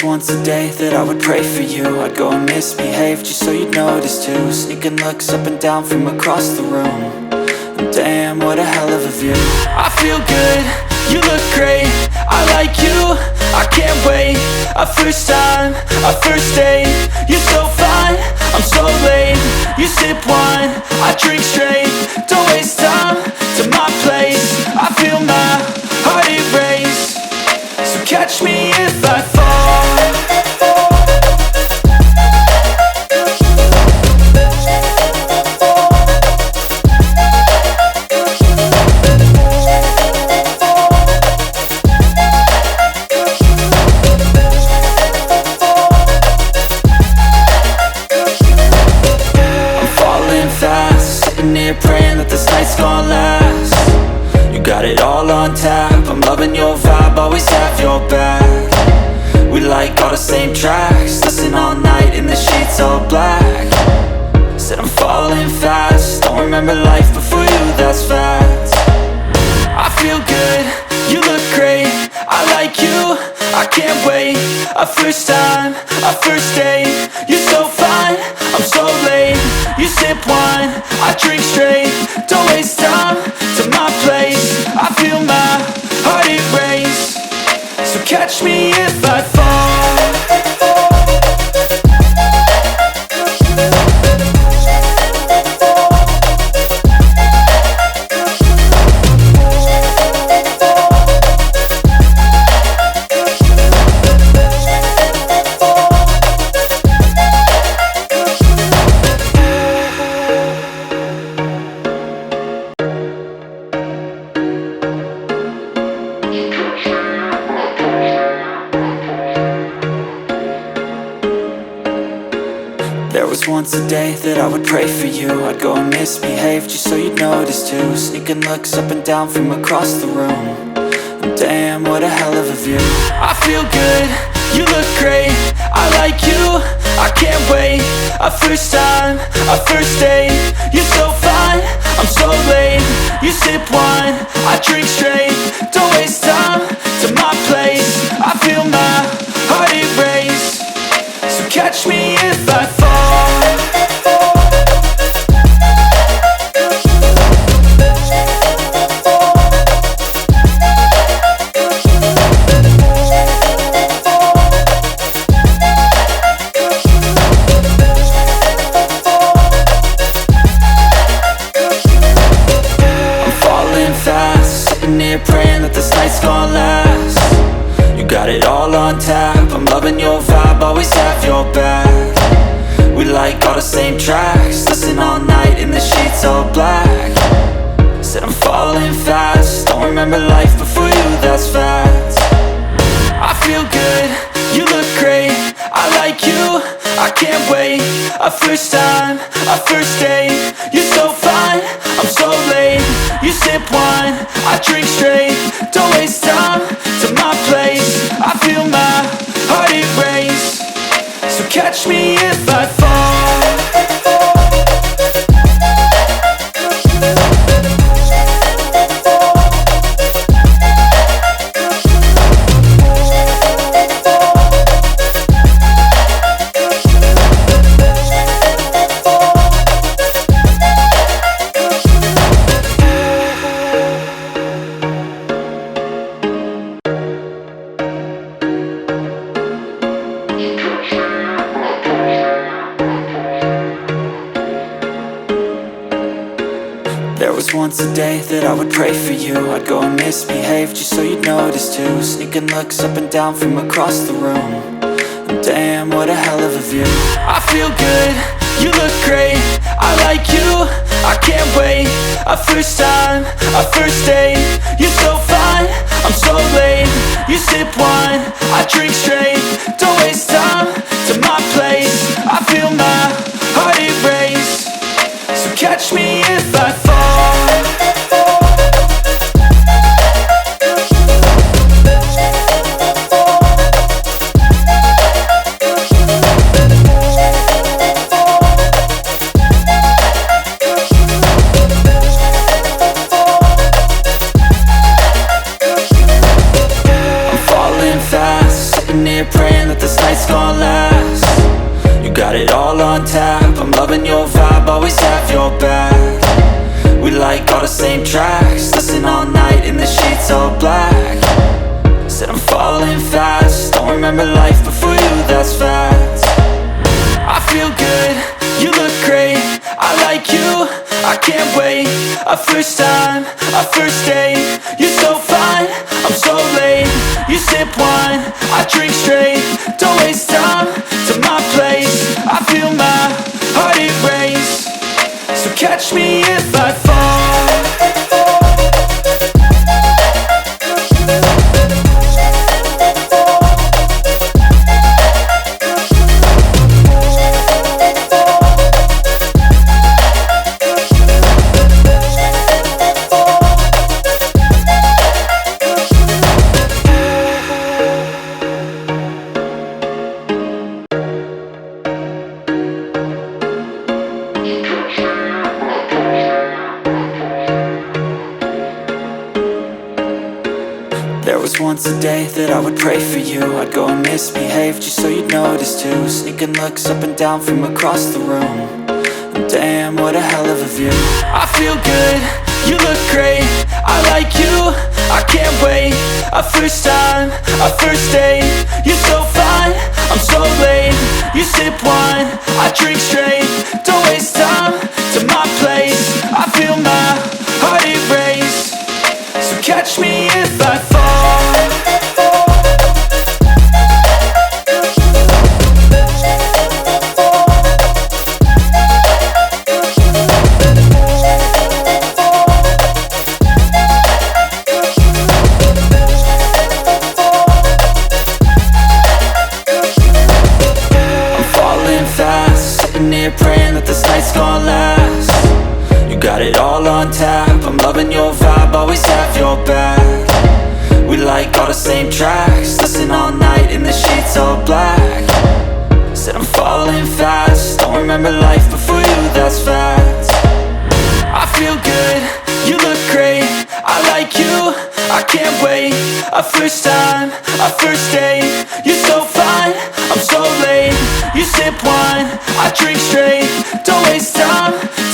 once a day that I would pray for you. I'd go and misbehave just so you'd notice too. Sneaking looks up and down from across the room. And damn, what a hell of a view. I feel good, you look great, I like you, I can't wait. A first time, a first date, you're so fine, I'm so late. You sip wine, I drink straight. Don't waste time to my place. I feel my heart erase. So catch me if I fall. Praying that this night's gonna last. You got it all on tap, I'm loving your vibe, always have your back. We like all the same tracks, listen all night in the sheets all black. Said I'm falling fast, don't remember life before you, that's fact. I feel good, you look great, I like you, I can't wait. A first time, a first date, you're so fine, I'm so late. You sip wine, I drink straight. Don't waste time to my place. I feel my heart erase. So catch me if I fall. There was once a day that I would pray for you. I'd go and misbehave just so you'd notice too. Sneaking looks up and down from across the room. And damn, what a hell of a view. I feel good, you look great, I like you, I can't wait. A first time, a first date, you're so fine, I'm so late. You sip wine, I drink straight. Don't waste time to my place. I feel my heart erase. So catch me if I fall. Praying that this night's gonna last. You got it all on tap, I'm loving your vibe, always have your back. We like all the same tracks, listen all night in the sheets all black. Said I'm falling fast, don't remember life before you, that's fact. I feel good, you look great, I like you, I can't wait. A first time, a first date, you're so fine, I'm so late. You sip wine, I drink straight. Don't waste time to my place. I feel my heart erase. So catch me if I fall. There was once a day that I would pray for you. I'd go and misbehave just so you'd notice too. Sneaking looks up and down from across the room. And damn, what a hell of a view. I feel good, you look great, I like you, I can't wait. A first time, a first date, you're so fine, I'm so late. You sip wine, I drink straight. Don't waste time to my place. I feel my heart erase. So catch me if I fall. Praying that this I'm loving your vibe, always have your back. We like all the same tracks, listen all night in the sheets all black. Said I'm falling fast, don't remember life before you, that's fact. I feel good, you look great, I like you, I can't wait. A first time, a first date, you're so fine, I'm so late. You sip wine, I drink straight, don't waste time to my place. I feel my heart erase, so catch me if I fall. There was once a day that I would pray for you. I'd go and misbehave just so you'd notice too. Sneaking looks up and down from across the room. And damn, what a hell of a view. I feel good, you look great, I like you, I can't wait. A first time, a first date, you're so fine, I'm so late. You sip wine, I drink straight, don't waste time to my place. I feel my heart erase, so catch me if I fall. Sitting here praying that this night's gonna last. You got it all on tap, I'm loving your vibe, always have your back. We like all the same tracks, listen all night in the sheets all black. Said I'm falling fast, don't remember life before you, that's fact. I feel good, you look great, I like you, I can't wait. A first time, a first date, you're so fine, I'm so late. You sip wine, I drink straight, don't waste time